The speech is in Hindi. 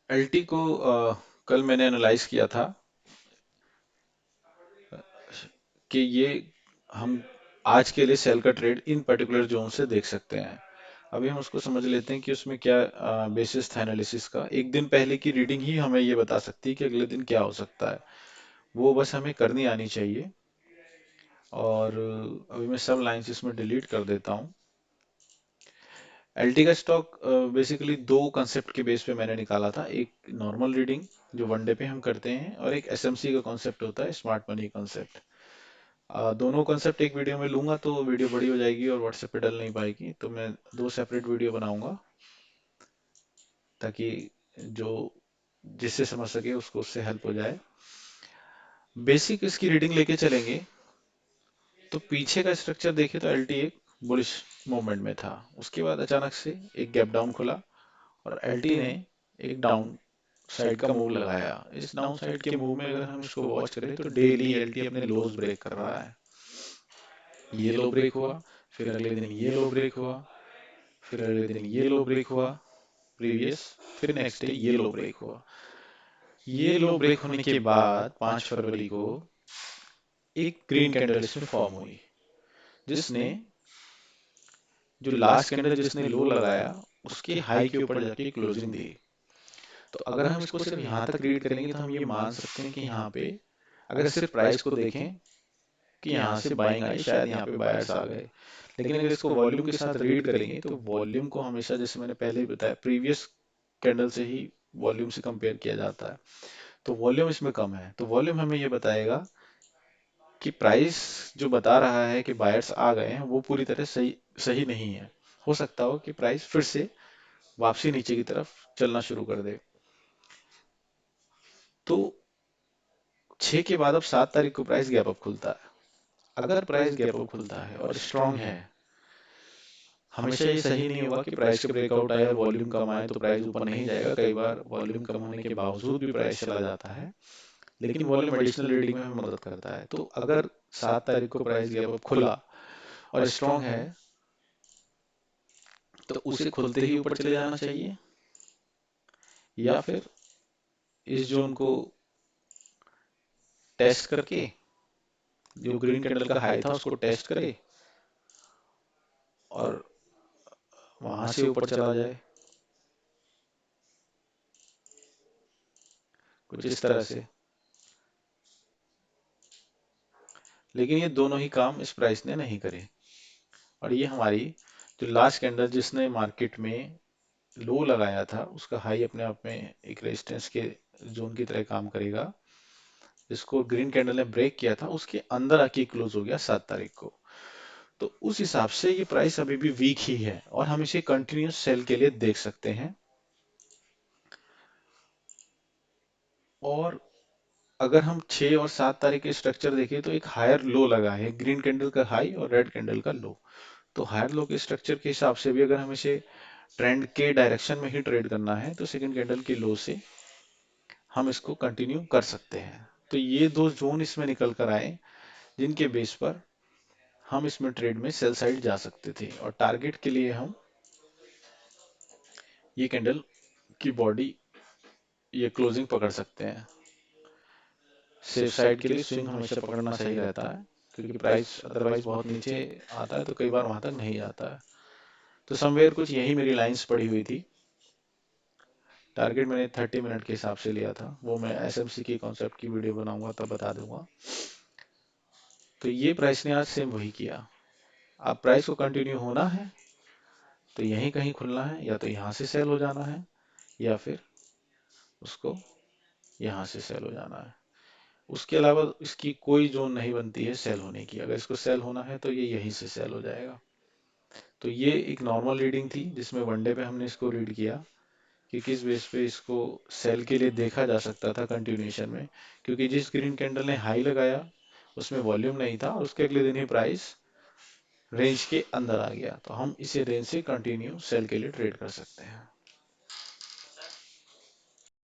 एलटी को कल मैंने एनालाइज किया था कि ये हम आज के लिए सेल का ट्रेड इन पर्टिकुलर जोन से देख सकते हैं। अभी हम उसको समझ लेते हैं कि उसमें क्या बेसिस था एनालिसिस का। एक दिन पहले की रीडिंग ही हमें ये बता सकती है कि अगले दिन क्या हो सकता है। वो बस हमें करनी आनी चाहिए। और अभी मैं सब लाइंस इसमें डिलीट कर देता हूँ। एलटी का स्टॉक बेसिकली दो कंसेप्ट के बेस पे मैंने निकाला था। एक नॉर्मल रीडिंग जो वनडे पे हम करते हैं, और एक एसएमसी का कॉन्सेप्ट होता है, स्मार्ट मनी कॉन्सेप्ट। दोनों कॉन्सेप्ट एक वीडियो में लूंगा तो वीडियो बड़ी हो जाएगी और व्हाट्सएप पे डल नहीं पाएगी, तो मैं दो सेपरेट वीडियो बनाऊंगा ताकि जो जिससे समझ सके उसको उससे हेल्प हो जाए। बेसिक इसकी रीडिंग लेके चलेंगे तो पीछे का स्ट्रक्चर देखे तो एलटी एक बुलिश मूवमेंट में था। उसके बाद अचानक से एक गैप डाउन खुला और एलटी ने एक डाउन साइड का मूव लगाया। इस डाउन साइड के मूव में अगर हम इसको वॉच करें तो डेली एलटी अपने लोज ब्रेक कर रहा है। ये लो ब्रेक हुआ, फिर अगले दिन ये लो ब्रेक हुआ, फिर अगले दिन ये लो ब्रेक हुआ प्रीवियस, फिर नेक्स्ट डे ये लो ब्रेक हुआ। ये लो ब्रेक होने के बाद 5 फरवरी को एक ग्रीन कैंडल इसमें फॉर्म हुई, जिसने जो लास्ट कैंडल जिसने लो लगाया उसके हाई के ऊपर जाके क्लोजिंग दी। तो अगर हम इसको सिर्फ यहाँ तक रीड करेंगे तो हम ये मान सकते हैं कि यहाँ पे अगर सिर्फ प्राइस को देखें कि यहाँ से बाइंग आई, शायद यहाँ पे बायर्स आ गए। लेकिन अगर इसको वॉल्यूम के साथ रीड करेंगे तो वॉल्यूम को हमेशा, जैसे मैंने पहले ही बताया, प्रीवियस कैंडल से ही वॉल्यूम से कंपेयर किया जाता है। तो वॉल्यूम इसमें कम है, तो वॉल्यूम हमें ये बताएगा कि प्राइस जो बता रहा है कि बायर्स आ गए हैं वो पूरी तरह सही सही नहीं है। हो सकता हो कि प्राइस फिर से वापसी नीचे की तरफ चलना शुरू कर दे। तो 6 के बाद अब 7 तारीख को प्राइस गैप अप खुलता है। अगर प्राइस गैप अप खुलता है और स्ट्रांग है, हमेशा ये सही नहीं होगा कि प्राइस के ब्रेकआउट आए और वॉल्यूम कम आए तो प्राइस ऊपर नहीं जाएगा। कई बार वॉल्यूम कम होने के बावजूद भी प्राइस चला जाता है, लेकिन वॉल्यूम एडिशनल रीडिंग में हमें मदद करता है। तो अगर 7 तारीख को प्राइस गैप अप खुला और स्ट्रांग है तो उसे खुलते ही ऊपर चले जाना चाहिए, या फिर इस जोन को टेस्ट करके जो ग्रीन कैंडल का हाई था उसको टेस्ट करे और वहां से ऊपर चला जाए, कुछ इस तरह से। लेकिन ये दोनों ही काम इस प्राइस ने नहीं करे। और ये हमारी जो लास्ट कैंडल जिसने मार्केट में लो लगाया था उसका हाई अपने आप में एक रेजिस्टेंस के जोन की तरह काम करेगा। जिसको ग्रीन कैंडल ने ब्रेक किया था उसके अंदर आके क्लोज हो गया 7 तारीख को। तो उस हिसाब से ये प्राइस अभी भी वीक ही है और हम इसे कंटिन्यूस सेल के लिए देख सकते हैं। और अगर हम 6 और 7 तारीख के स्ट्रक्चर देखें तो एक हायर लो लगा है, ग्रीन कैंडल का हाई और रेड कैंडल का लो। तो हायर लो के स्ट्रक्चर के हिसाब से भी अगर हम इसे ट्रेंड के डायरेक्शन में ही ट्रेड करना है तो सेकंड कैंडल के लो से हम इसको कंटिन्यू कर सकते हैं। तो ये दो जोन इसमें निकल कर आए जिनके बेस पर हम इसमें ट्रेड में सेल साइड जा सकते थे। और टारगेट के लिए हम ये कैंडल की बॉडी, ये क्लोजिंग पकड़ सकते हैं। सेफ साइड के लिए स्विंग हमेशा पकड़ना सही रहता है, क्योंकि प्राइस अदरवाइज बहुत नीचे आता है तो कई बार वहां तक नहीं आता है। तो समवेयर कुछ यही मेरी लाइंस पड़ी हुई थी। टारगेट मैंने 30 मिनट के हिसाब से लिया था, वो मैं एसएमसी की कॉन्सेप्ट की वीडियो बनाऊंगा तब बता दूंगा। तो ये प्राइस ने आज सेम वही किया। अब प्राइस को कंटिन्यू होना है तो यहीं कहीं खुलना है, या तो यहाँ से सेल हो जाना है या फिर उसको यहाँ से सेल हो जाना है। उसके अलावा इसकी कोई जोन नहीं बनती है सेल होने की। अगर इसको सेल होना है तो ये यहीं से सेल हो जाएगा। तो ये एक नॉर्मल रीडिंग थी जिसमें वनडे पे हमने इसको रीड किया कि किस बेस पे इसको सेल के लिए देखा जा सकता था कंटिन्यूएशन में। क्योंकि जिस ग्रीन कैंडल ने हाई लगाया उसमें वॉल्यूम नहीं था और उसके अगले दिन ही प्राइस रेंज के अंदर आ गया, तो हम इसे रेंज से कंटिन्यू सेल के लिए ट्रेड कर सकते हैं।